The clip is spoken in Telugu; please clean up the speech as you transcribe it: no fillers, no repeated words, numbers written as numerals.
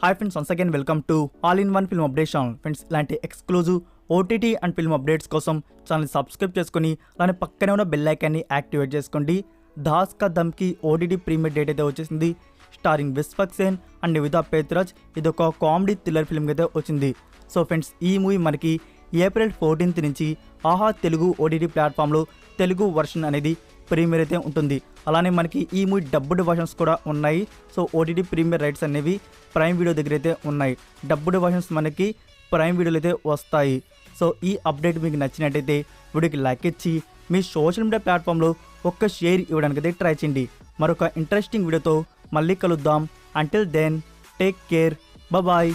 Hi friends, once again welcome to all in one film update channel. Friends, ఇలాంటి exclusive OTT and film updates కోసం ఛానల్ సబ్స్క్రైబ్ చేసుకుని అలానే పక్కనే ఉన్న బెల్ ఐకాన్ని యాక్టివేట్ చేసుకోండి. ధాస్ కా దమ్కి ఓటీటీ ప్రీమియర్ డేట్ అయితే వచ్చేసింది. Starring Vishwak Sen and Nivitha Pethuraj. ఇది ఒక కామెడీ థ్రిల్లర్ ఫిల్మ్ అయితే వచ్చింది. సో ఫ్రెండ్స్, ఈ మూవీ మనకి ఏప్రిల్ 14th నుంచి ఆహా తెలుగు ఓటీటీ ప్లాట్ఫామ్లో తెలుగు వర్షన్ అనేది ప్రీమియర్ అయితే ఉంటుంది. అలానే మనకి ఈ మూవీ డబ్బుడ్ వర్షన్స్ కూడా ఉన్నాయి. సో ఓటీటీ ప్రీమియర్ రైట్స్ అనేవి ప్రైమ్ వీడియో దగ్గర అయితే ఉన్నాయి. డబ్బుడ్ వర్షన్స్ మనకి ప్రైమ్ వీడియోలు అయితే వస్తాయి. సో ఈ అప్డేట్ మీకు నచ్చినట్టయితే వీడియోకి లైక్ ఇచ్చి మీ సోషల్ మీడియా ప్లాట్ఫామ్లో ఒక్క షేర్ ఇవ్వడానికి అయితే ట్రై చేయండి. మరొక ఇంట్రెస్టింగ్ వీడియోతో మళ్ళీ కలుద్దాం. Until then take care, bye.